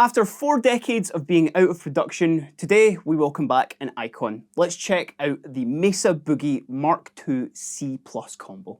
After 4 decades of being out of production, today we welcome back an icon. Let's check out the Mesa Boogie Mark II C+ combo.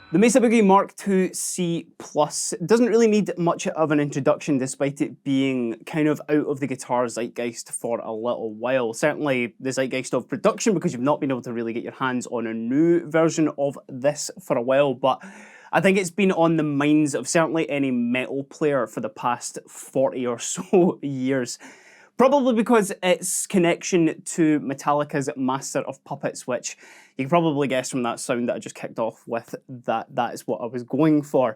The Mesa Boogie Mark II C+ doesn't really need much of an introduction despite it being kind of out of the guitar zeitgeist for a little while. Certainly the zeitgeist of production because you've not been able to really get your hands on a new version of this for a while, but I think it's been on the minds of certainly any metal player for the past 40 or so years. Probably because its connection to Metallica's Master of Puppets, which you can probably guess from that sound that I just kicked off with, that is what I was going for.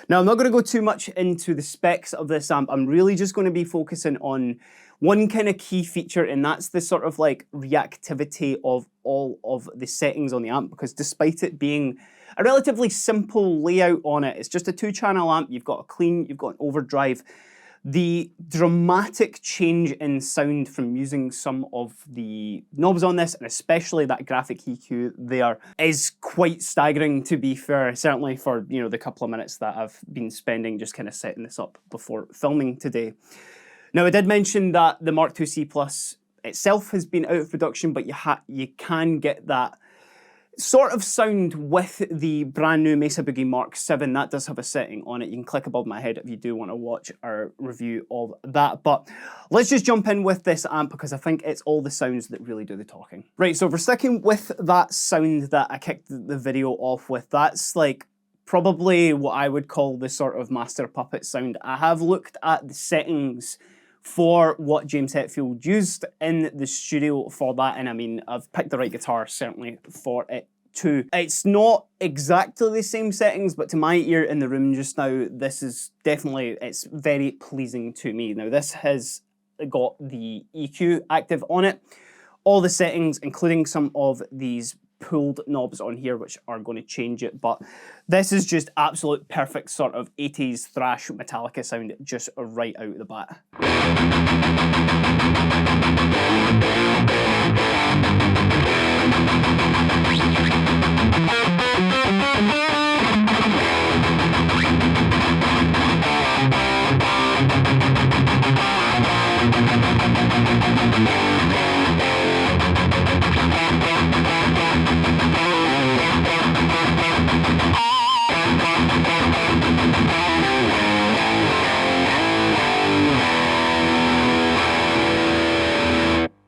Now, I'm not going to go too much into the specs of this amp. I'm really just going to be focusing on one kind of key feature, and that's the sort of like reactivity of all of the settings on the amp, because despite it being a relatively simple layout on it, it's just a 2-channel amp, you've got a clean, you've got an overdrive. The dramatic change in sound from using some of the knobs on this, and especially that graphic EQ there, is quite staggering, to be fair, certainly for, you know, the couple of minutes that I've been spending just kind of setting this up before filming today. Now, I did mention that the Mark II C+ itself has been out of production, but you can get that sort of sound with the brand new Mesa Boogie Mark VII. That does have a setting on it. You can click above my head if you do want to watch our review of that. But let's just jump in with this amp because I think it's all the sounds that really do the talking. Right, so for sticking with that sound that I kicked the video off with, that's like probably what I would call the sort of Master Puppet sound. I have looked at the settings for what James Hetfield used in the studio for that, and I mean, I've picked the right guitar certainly for it too. It's not exactly the same settings, but to my ear in the room just now, this is definitely, it's very pleasing to me. Now, this has got the EQ active on it, all the settings, including some of these pulled knobs on here, which are going to change it, but this is just absolute perfect sort of 80s thrash Metallica sound just right out the bat.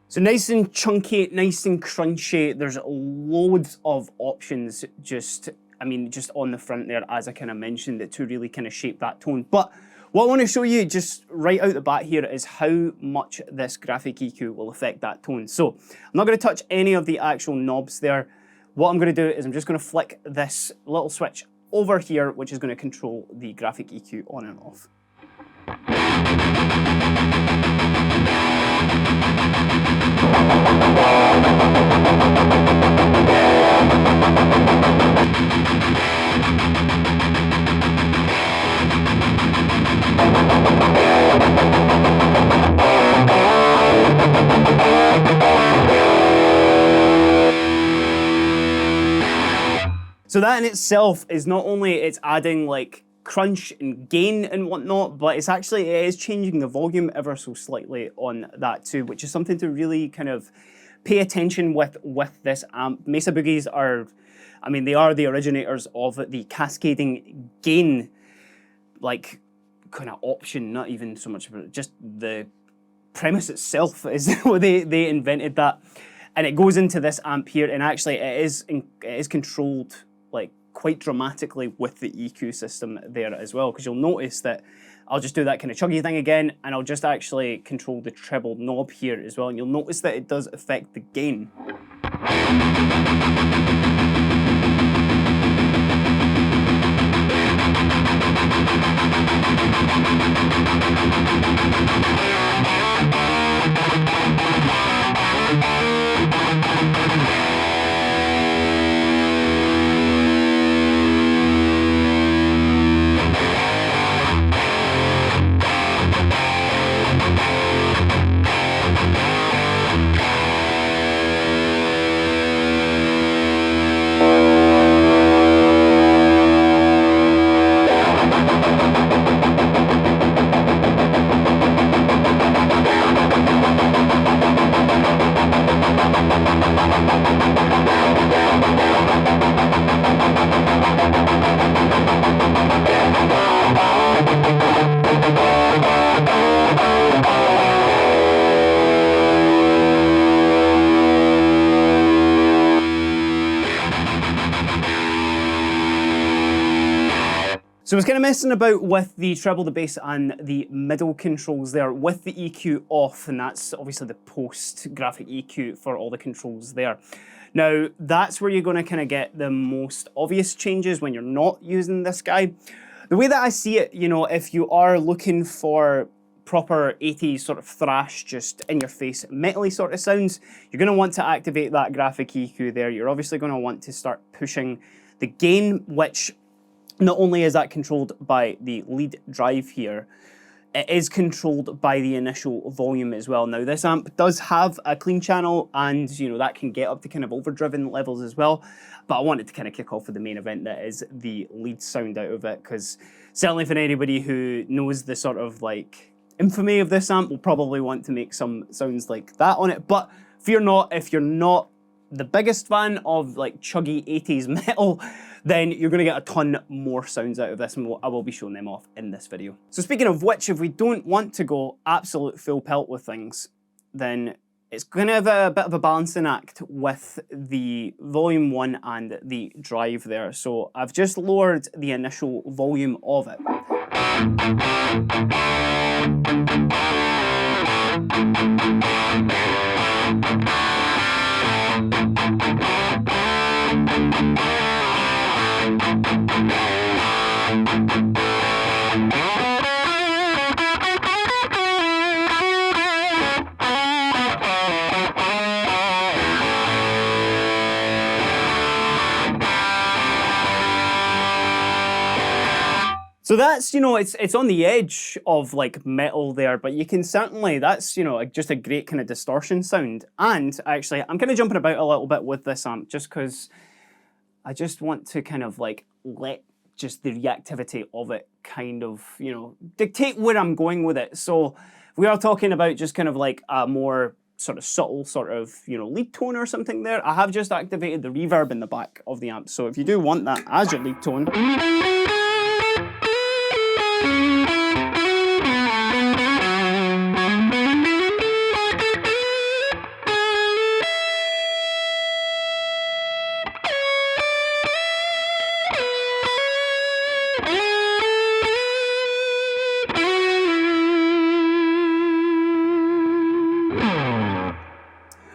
So nice and chunky, nice and crunchy. There's loads of options just on the front there, as I kind of mentioned, to really kind of shape that tone. But what I want to show you just right out the bat here is how much this graphic EQ will affect that tone. So I'm not going to touch any of the actual knobs there. What I'm going to do is I'm just going to flick this little switch over here, which is going to control the graphic EQ on and off. So that in itself is not only it's adding like crunch and gain and whatnot, but it is changing the volume ever so slightly on that too, which is something to really kind of pay attention with this amp. Mesa Boogies are, I mean, they are the originators of the cascading gain, like kind of option, not even so much, just the premise itself is they invented that, and it goes into this amp here, and actually it is controlled like quite dramatically with the EQ system there as well, because you'll notice that I'll just do that kind of chuggy thing again, and I'll just actually control the treble knob here as well, and you'll notice that it does affect the gain. So I was kind of messing about with the treble, the bass, and the middle controls there with the EQ off, and that's obviously the post-graphic EQ for all the controls there. Now, that's where you're going to kind of get the most obvious changes when you're not using this guy. The way that I see it, you know, if you are looking for proper 80s sort of thrash, just in your face, metally sort of sounds, you're going to want to activate that graphic EQ there. You're obviously going to want to start pushing the gain, which not only is that controlled by the lead drive here, it is controlled by the initial volume as well. Now, this amp does have a clean channel, and you know that can get up to kind of overdriven levels as well. But I wanted to kind of kick off with the main event, that is the lead sound out of it, because certainly for anybody who knows the sort of like infamy of this amp will probably want to make some sounds like that on it. But fear not, if you're not the biggest fan of like chuggy 80s metal, then you're going to get a ton more sounds out of this, and I will be showing them off in this video. So speaking of which, if we don't want to go absolute full pelt with things, then it's going to have a bit of a balancing act with the volume 1 and the drive there. So I've just lowered the initial volume of it. So that's, you know, it's on the edge of like metal there, but you can certainly, that's, you know, just a great kind of distortion sound. And actually, I'm kind of jumping about a little bit with this amp just because I just want to kind of like let just the reactivity of it kind of, you know, dictate where I'm going with it. So we are talking about just kind of like a more sort of subtle sort of, you know, lead tone or something there. I have just activated the reverb in the back of the amp. So if you do want that as your lead tone,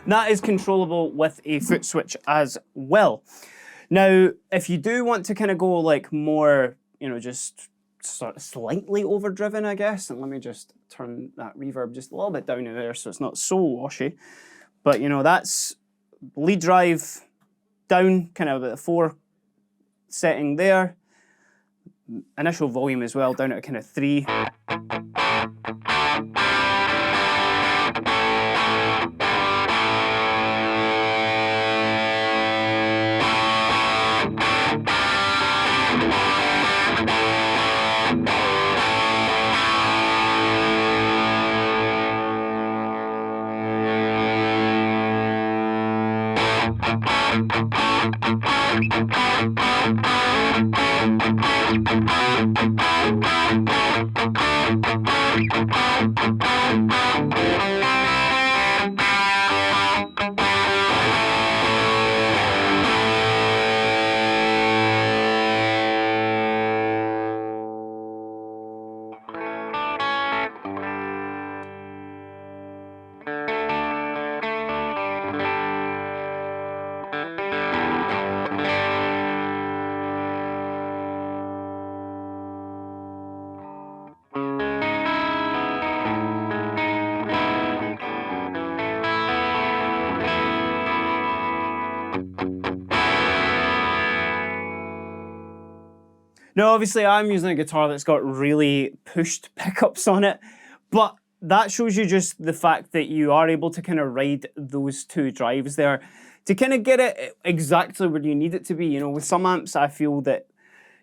that is controllable with a foot switch as well. Now, if you do want to kind of go like more, you know, just sort of slightly overdriven, I guess, and let me just turn that reverb just a little bit down there so it's not so washy. But, you know, that's lead drive down, kind of at the 4 setting there. Initial volume as well, down at kind of 3. Now, obviously, I'm using a guitar that's got really pushed pickups on it, but that shows you just the fact that you are able to kind of ride those two drives there to kind of get it exactly where you need it to be. You know, with some amps, I feel that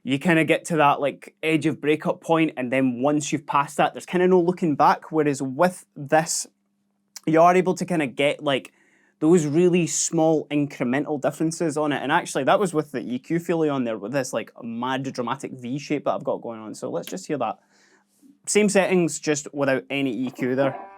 you kind of get to that like edge of breakup point, and then once you've passed that, there's kind of no looking back. Whereas with this, you are able to kind of get like those really small incremental differences on it. And actually, that was with the EQ fairly on there with this like mad dramatic V shape that I've got going on. So let's just hear that. Same settings, just without any EQ there.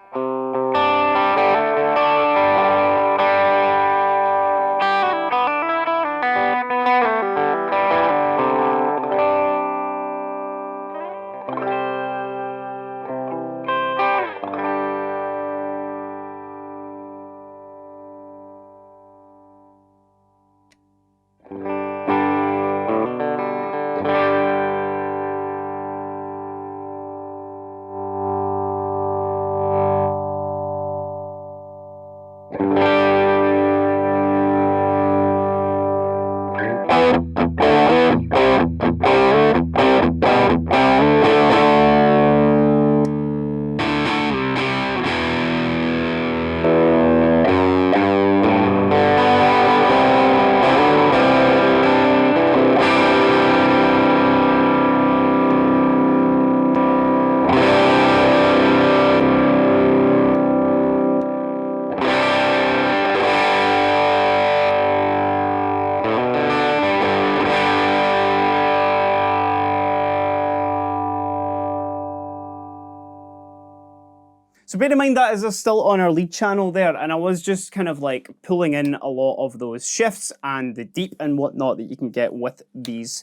So bear in mind that is still on our lead channel there, and I was just kind of like pulling in a lot of those shifts and the deep and whatnot that you can get with these,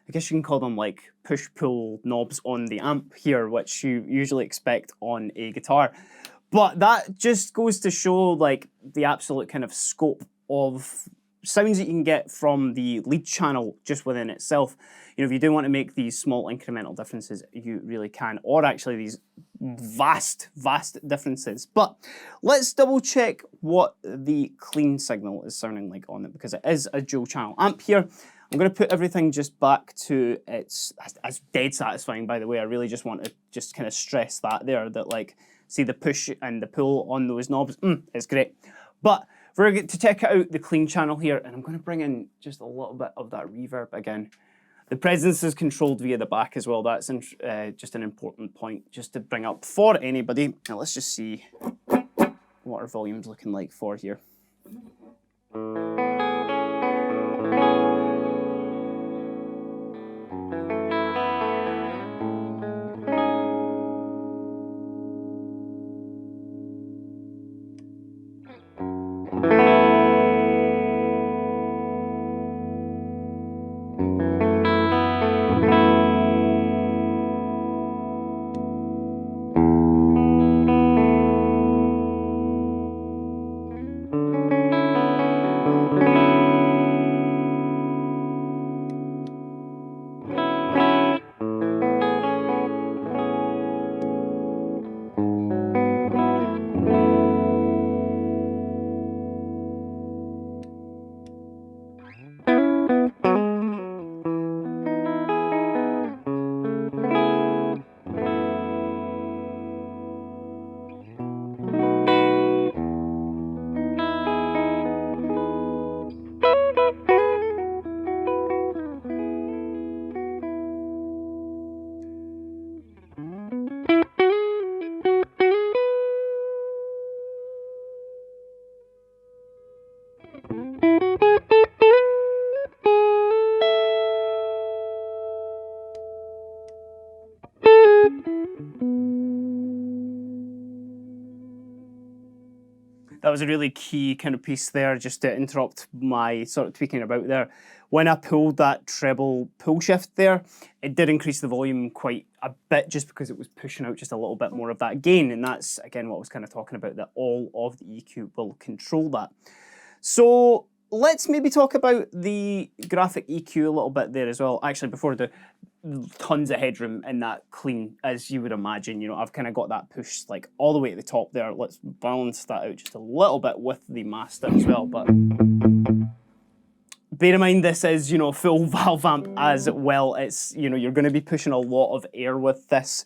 I guess you can call them like push-pull knobs on the amp here, which you usually expect on a guitar. But that just goes to show like the absolute kind of scope of sounds that you can get from the lead channel just within itself. You know, if you do want to make these small incremental differences, you really can, or actually these vast differences. But let's double check what the clean signal is sounding like on it, because it is a dual channel amp here. I'm going to put everything just back to its, that's dead satisfying, by the way. I really just want to just kind of stress that there, that like, see the push and the pull on those knobs, it's great. But we're going to check out the clean channel here, and I'm going to bring in just a little bit of that reverb again. The presence is controlled via the back as well. That's just an important point just to bring up for anybody. Now let's just see what our volume's looking like for here. That was a really key kind of piece there, just to interrupt my sort of tweaking about there. When I pulled that treble pull shift there, it did increase the volume quite a bit just because it was pushing out just a little bit more of that gain. And that's, again, what I was kind of talking about, that all of the EQ will control that. So let's maybe talk about the graphic EQ a little bit there as well. Actually, before I do, tons of headroom in that clean, as you would imagine. You know, I've kind of got that push like all the way to the top there. Let's balance that out just a little bit with the master as well. But bear in mind this is, you know, full valve amp as well. It's, you know, you're going to be pushing a lot of air with this.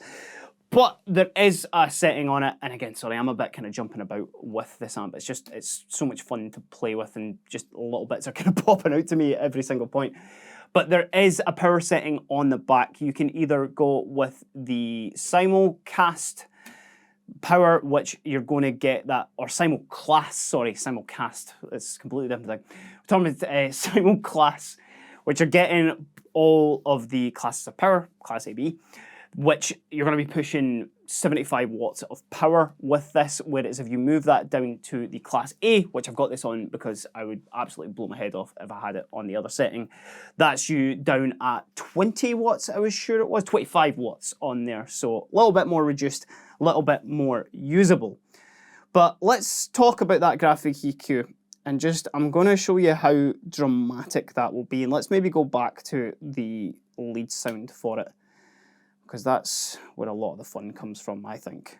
But there is a setting on it, and again, sorry, I'm a bit kind of jumping about with this amp. It's so much fun to play with, and just little bits are kind of popping out to me at every single point. But there is a power setting on the back. You can either go with the simulcast power, which you're going to get that, or simulclass, sorry, simulcast, it's a completely different thing. We're talking about simulclass, which are getting all of the classes of power, class A, B, which you're going to be pushing 75 watts of power with this, whereas if you move that down to the class A, which I've got this on because I would absolutely blow my head off if I had it on the other setting, that's you down at 20 watts, I was sure it was, 25 watts on there, so a little bit more reduced, a little bit more usable. But let's talk about that graphic EQ, and just, I'm going to show you how dramatic that will be, and let's maybe go back to the lead sound for it, because that's where a lot of the fun comes from, I think.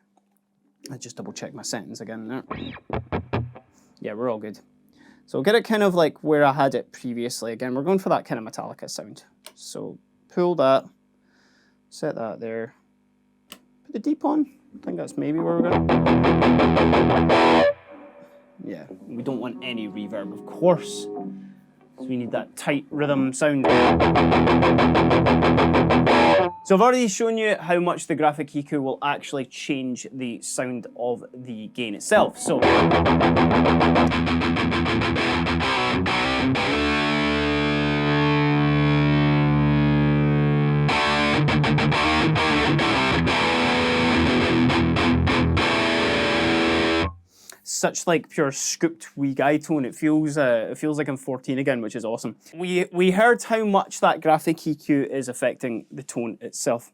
I just double check my settings again there. Yeah, we're all good. So we'll get it kind of like where I had it previously. Again, we're going for that kind of Metallica sound. So pull that, set that there, put the deep on. I think that's maybe where we're going. Yeah, we don't want any reverb, of course. So we need that tight rhythm sound. So I've already shown you how much the graphic EQ will actually change the sound of the gain itself. So such like pure scooped wee guy tone. It feels like I'm 14 again, which is awesome. We heard how much that graphic EQ is affecting the tone itself.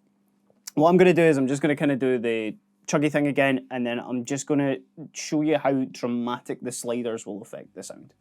What I'm going to do is I'm just going to kind of do the chuggy thing again, and then I'm just going to show you how dramatic the sliders will affect the sound.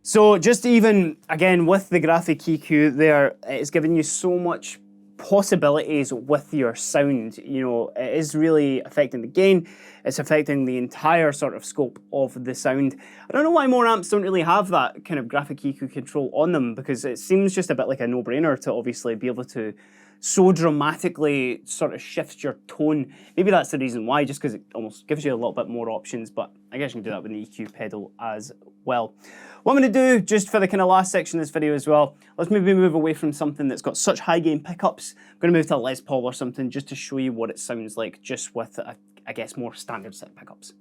So just even, again, with the graphic EQ there, it's giving you so much possibilities with your sound. You know, it is really affecting the gain, it's affecting the entire sort of scope of the sound. I don't know why more amps don't really have that kind of graphic EQ control on them, because it seems just a bit like a no-brainer to obviously be able to so dramatically sort of shift your tone. Maybe that's the reason why, just because it almost gives you a little bit more options, but I guess you can do that with the EQ pedal as well. What I'm going to do, just for the kind of last section of this video as well, let's maybe move away from something that's got such high gain pickups. I'm going to move to a Les Paul or something just to show you what it sounds like just with, I guess, more standard set pickups.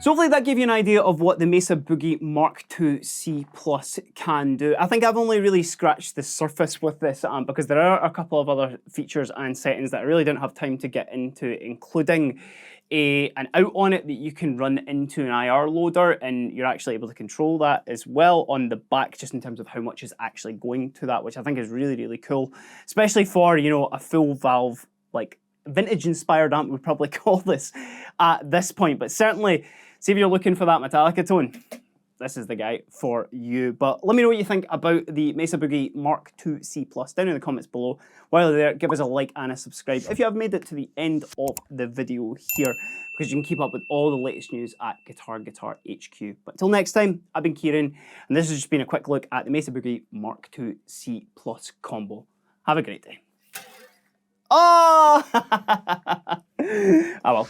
So hopefully that gave you an idea of what the Mesa Boogie Mark II C Plus can do. I think I've only really scratched the surface with this because there are a couple of other features and settings that I really didn't have time to get into, including an out on it that you can run into an IR loader, and you're actually able to control that as well on the back, just in terms of how much is actually going to that, which I think is really, really cool, especially for, you know, a full valve, like vintage inspired amp we'd probably call this at this point. But certainly, see if you're looking for that Metallica tone, this is the guy for you. But let me know what you think about the Mesa Boogie Mark II C Plus down in the comments below. While you're there, give us a like and a subscribe if you have made it to the end of the video here, because you can keep up with all the latest news at Guitar HQ. But until next time, I've been Kieran, and this has just been a quick look at the Mesa Boogie Mark II C Plus combo. Have a great day. Oh! Oh well.